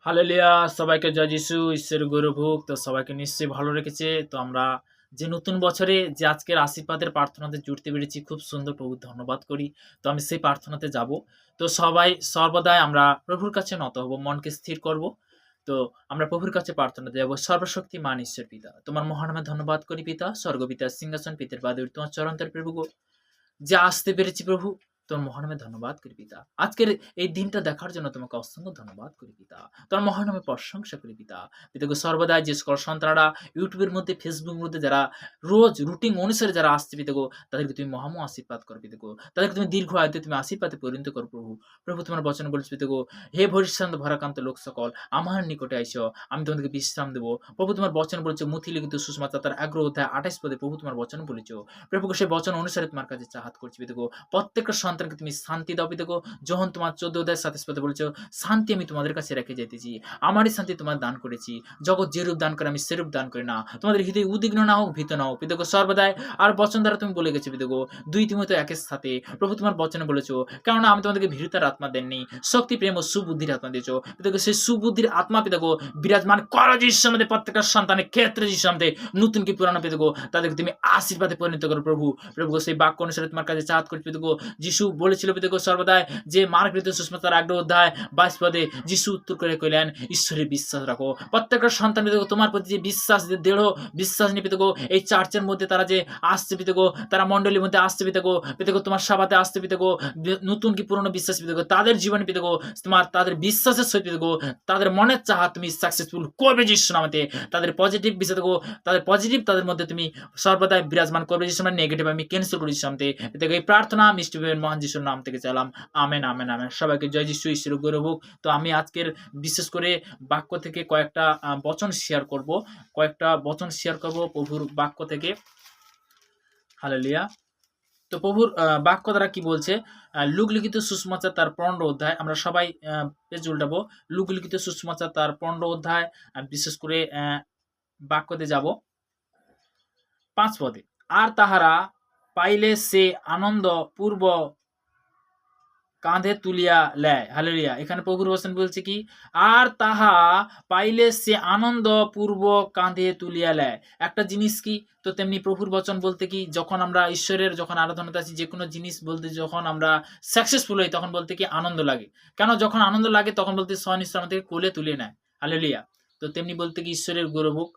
Hallelujah! সবাইকে জয় যিশু। ঈশ্বরের গৌরব তো সবাইকে নিশ্চয়ই ভালো রেখেছে। তো আমরা যে নতুন বছরে যে আজকের আশীর্বাদের প্রার্থনাতে জুড়তে পেরেছি, খুব সুন্দর প্রভু ধন্যবাদ করি। তো আমি সেই প্রার্থনাতে যাব। তো সবাই সর্বদাই আমরা প্রভুর কাছে নত হব, মনকে স্থির করব। তো আমরা প্রভুর কাছে প্রার্থনা যাব। সর্বশক্তিমান ঈশ্বর পিতা, তোমার মহানামে ধন্যবাদ করি পিতা। স্বর্গপিতার সিংহাসন পিতের পাদে তোমার চরণের প্রভু গো, যে আসতে পেরেছি প্রভু, তোর মহানামে ধন্যবাদ করি পিতা। আজকের এই দিনটা দেখার জন্য তোমাকে অসংখ্য ধন্যবাদ করি পিতা। তোর মহানামে প্রশংসা করি পিতা। পিতাকে সর্বদাই যে সকল সন্তানরা ইউটিউবের মধ্যে, ফেসবুকের মধ্যে যারা রোজ রুটিন অনুসারে যারা আসছে পিতাগো, তাদেরকে তুমি মহামো আশীর্বাদ করো পিতাগো। তাদেরকে তুমি দীর্ঘ আয়ুতে তুমি আশীর্বাদে পরিণত করো প্রভু। প্রভু তোমার বচন বলছে পিতাগো, হে ভরিষ্যান্ত ভরাকান্ত লোক সকল আমার নিকটে আইসো, আমি তোমাদেরকে বিশ্রাম দেবো। প্রভু তোমার বচন বলেছে মুথি লিখিত সুষমাতা তার 11 অধ্যায় 28 পদে প্রভু তোমার বচন বলেছ। প্রভুকে সেই বচন অনুসারে তোমার কাছে চাহাত করছি পিতাগো। প্রত্যেকটা সন্তানকে তুমি শান্তি দাও পিতাগো। যখন তোমার 14 অধ্যায় 27 পদে বলেছ, শান্তি আমি তোমাদের কাছে রেখে যেতেছি, আমারই শান্তি তোমার দান করেছি। জগৎ যেরূপ দান করে আমি সেরূপ দান করি না। তোমাদের হৃদয় উদ্বিগ্ন না হোক, ভীত না হোক পিতাগো সর্বদাই। আর বচন দ্বারা তুমি বলে গেছো পিতাগো 2 তিমথিয় 1 এর সাথে প্রভু তোমার বচনে বলেছো, কেননা আমি তোমাদেরকে ভীরুতার আত্মা দেননি, শক্তি প্রেম ও সুবুদ্ধির আত্মা দিয়েছো পিতাগো। সেই সুবুদ্ধির আত্মা পিতাগো বিরাজমান করো যিশুর মধ্যে, প্রত্যেকটা সন্তানের ক্ষেত্রে যিশুর মধ্যে, নতুন কি পুরানো পিতাগো, তাদেরকে তুমি আশীর্বাদে পরিণত করো প্রভু। প্রভু সেই বাক্য অনুসারে তোমার কাছে চাহাত করছি পিতাগো। যিশু বলেছিল পিতাগো সর্বদাই যে মার্গরিত সুস্মিতার 11 অধ্যায় 22 পদে যিশু উত্তর করে কইলেন, ঈশ্বরে বিশ্বাস রাখো। প্রত্যেকটা সন্তান পিতাগো তোমার প্রতি যে বিশ্বাস, যে দৃঢ় বিশ্বাস নিয়ে পিতাগো এই চার্চের মধ্যে তারা যে আসছে পিতাগো, তারা মণ্ডলীর মধ্যে আসছে পিতাগো, পিতাগো তোমার সভাতে আসছে পিতাগো, নতুন কি পুরনো বিশ্বাস পিতাগো, তাদের জীবনে পিতাগো তোমার তাদের বিশ্বাসের সহিত পিতাগো তাদের মনের চাহা তুমি সাকসেসফুল করবে যিশু নামে। তাদের পজিটিভ বিষয় দেখো, তাদের পজিটিভ তাদের মধ্যে তুমি সর্বদাই বিরাজমান করবে যিশু নামে। নেগেটিভ আমি ক্যান্সেল করি যিশু নামে। পিতাগো এই প্রার্থনা মিষ্টি মহান যিশুর নাম থেকে চালাম। Amen, amen, amen. সবাইকে জয় যিশু, ঈশ্বর গৌরব হোক। তো আমি আজকের বিশেষ করে বাক্য থেকে কয়েকটা বচন শেয়ার করব, প্রভুর বাক্য থেকে। হালেলুয়া! তো প্রভুর বাক্য দ্বারা কি বলছে, লুক লিখিত সুসমাচার তার 15 অধ্যায়, আমরা সবাই পেজ উল্টাবো। লুক লিখিত সুসমাচার তার 15 অধ্যায়, বিশেষ করে বাক্যতে যাব 5 পদে। আর তাহারা পাইলে সে আনন্দ পূর্ব কাঁধে তুলিয়া লেয়। হালেলুয়া! এখানে প্রভুর বচন বলছে কি, আর তাহা পাইলে সে আনন্দ পূর্বক কাঁধে তুলিয়া লেয়। একটা জিনিস কি, তো তেমনি প্রভুর বচন বলতে কি, যখন আমরা ঈশ্বরের যখন আরাধনাতে আছি, যে কোনো জিনিস বলতে যখন আমরা সাকসেসফুল হই, তখন বলতে কি আনন্দ লাগে। কেন যখন আনন্দ লাগে তখন বলতে স্বয়ং ঈশ্বর আমাদেরকে কোলে তুলে নেয়। হালেলুয়া! তো তেমনি বলতে কি ঈশ্বরের গৌরব হোক।